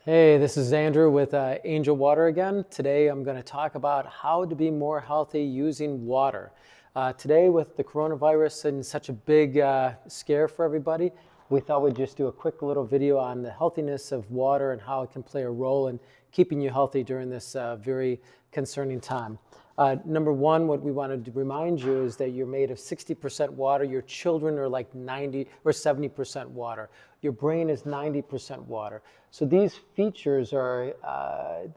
Hey, this is Andrew with Angel Water again. Today I'm going to talk about how to be more healthy using water. Today with the coronavirus and such a big scare for everybody, we thought we'd just do a quick little video on the healthiness of water and how it can play a role in keeping you healthy during this very concerning time. Number one, what we wanted to remind you is that you're made of 60% water. Your children are like 90 or 70% water. Your brain is 90% water. So these features are,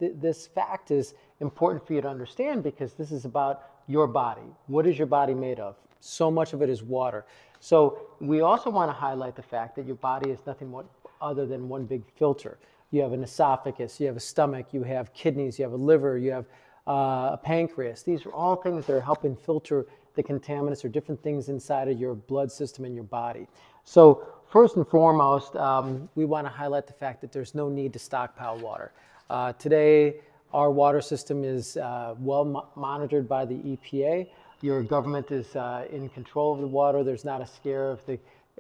this fact is important for you to understand because this is about your body. What is your body made of? So much of it is water. So we also want to highlight the fact that your body is nothing other than one big filter. You have an esophagus, you have a stomach, you have kidneys, you have a liver, you have a pancreas. These are all things that are helping filter the contaminants or different things inside of your blood system in your body. So first and foremost, we want to highlight the fact that there's no need to stockpile water. Today, our water system is well monitored by the EPA. Your government is in control of the water. There's not a scare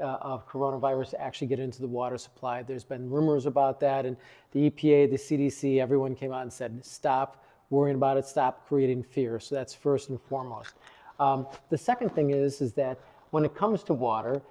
of coronavirus actually get into the water supply. There's been rumors about that, and the EPA, the CDC, everyone came out and said, stop worrying about it, stop creating fear. So that's first and foremost. The second thing is that when it comes to water,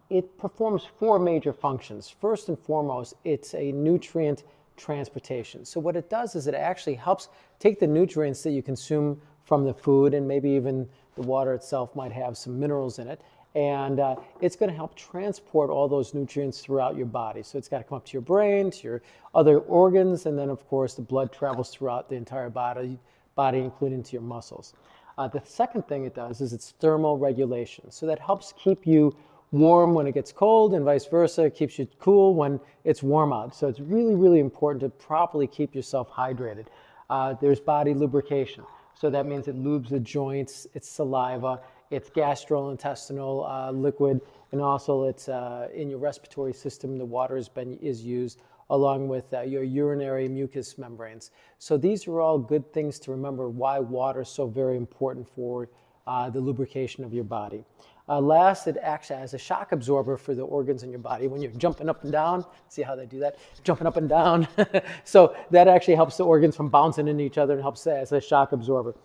it performs four major functions. First and foremost, it's a nutrient transportation. So what it does is it actually helps take the nutrients that you consume from the food, and maybe even the water itself might have some minerals in it, and it's going to help transport all those nutrients throughout your body. So it's got to come up to your brain, to your other organs, and then of course the blood travels throughout the entire body including to your muscles. The second thing it does is it's thermal regulation. So that helps keep you warm when it gets cold, and vice versa. It keeps you cool when it's warm out. So it's really, really important to properly keep yourself hydrated. There's body lubrication. So that means it lubes the joints, it's saliva, it's gastrointestinal liquid, and also it's in your respiratory system. The water is used along with your urinary mucous membranes. So these are all good things to remember why water is so very important for the lubrication of your body. Last, it acts as a shock absorber for the organs in your body when you're jumping up and down. See how they do that? Jumping up and down. So that actually helps the organs from bouncing into each other and helps as a shock absorber.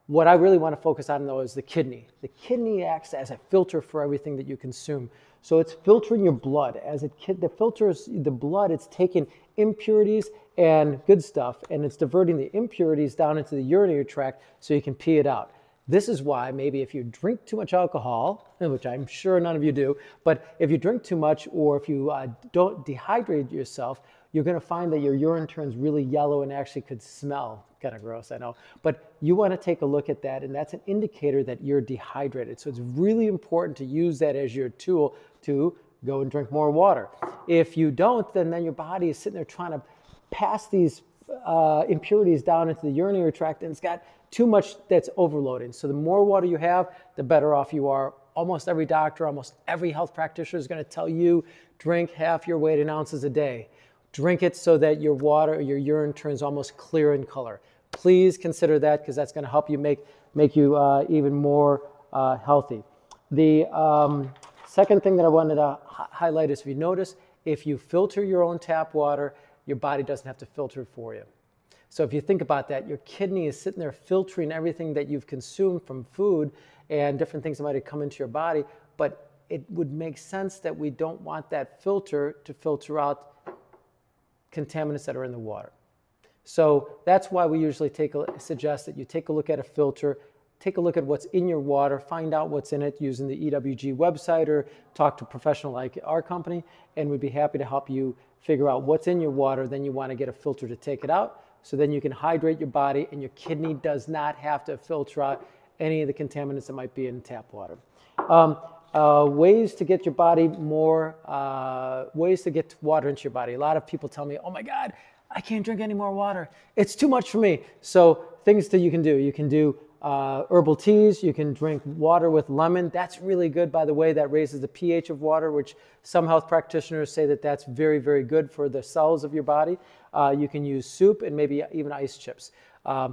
What I really want to focus on, though, is the kidney. The kidney acts as a filter for everything that you consume. So it's filtering your blood. As it filters the blood, it's taking impurities and good stuff, and it's diverting the impurities down into the urinary tract so you can pee it out. This is why maybe if you drink too much alcohol, which I'm sure none of you do, but if you drink too much or if you don't dehydrate yourself, you're going to find that your urine turns really yellow and actually could smell. Kind of gross, I know. But you want to take a look at that, and that's an indicator that you're dehydrated. So it's really important to use that as your tool to go and drink more water. If you don't, then your body is sitting there trying to pass these impurities down into the urinary tract, and it's got too much that's overloading. So the more water you have, the better off you are. Almost every doctor, almost every health practitioner is going to tell you drink half your weight in ounces a day. Drink it so that your urine turns almost clear in color. Please consider that because that's going to help you make you even more healthy. The second thing that I wanted to highlight is if you notice, if you filter your own tap water, your body doesn't have to filter it for you. So if you think about that, your kidney is sitting there filtering everything that you've consumed from food and different things that might have come into your body, but it would make sense that we don't want that filter to filter out contaminants that are in the water. So that's why we usually suggest that you take a look at a filter, take a look at what's in your water, find out what's in it using the EWG website or talk to a professional like our company, and we'd be happy to help you figure out what's in your water. Then you want to get a filter to take it out, so then you can hydrate your body and your kidney does not have to filter out any of the contaminants that might be in tap water. Ways to get your body more, ways to get water into your body. A lot of people tell me, oh my God, I can't drink any more water. It's too much for me. So things that you can do. You can do herbal teas. You can drink water with lemon. That's really good, by the way. That raises the pH of water, which some health practitioners say that that's very, very good for the cells of your body. You can use soup and maybe even ice chips.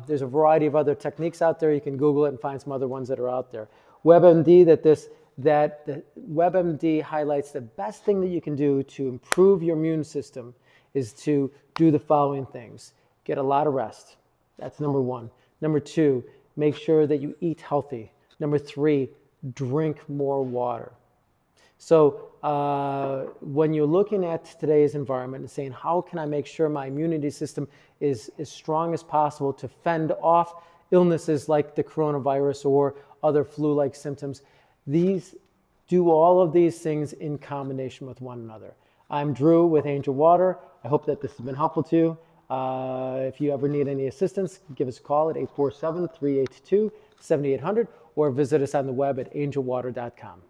There's a variety of other techniques out there. You can Google it and find some other ones that are out there. WebMD, that this that the WebMD highlights the best thing that you can do to improve your immune system is to do the following things. Get a lot of rest. That's number one. Number two, make sure that you eat healthy. Number three, drink more water. So when you're looking at today's environment and saying, how can I make sure my immunity system is as strong as possible to fend off illnesses like the coronavirus or other flu-like symptoms, do all of these things in combination with one another. I'm Drew with Angel Water. I hope that this has been helpful to you. If you ever need any assistance, give us a call at 847-382-7800 or visit us on the web at angelwater.com.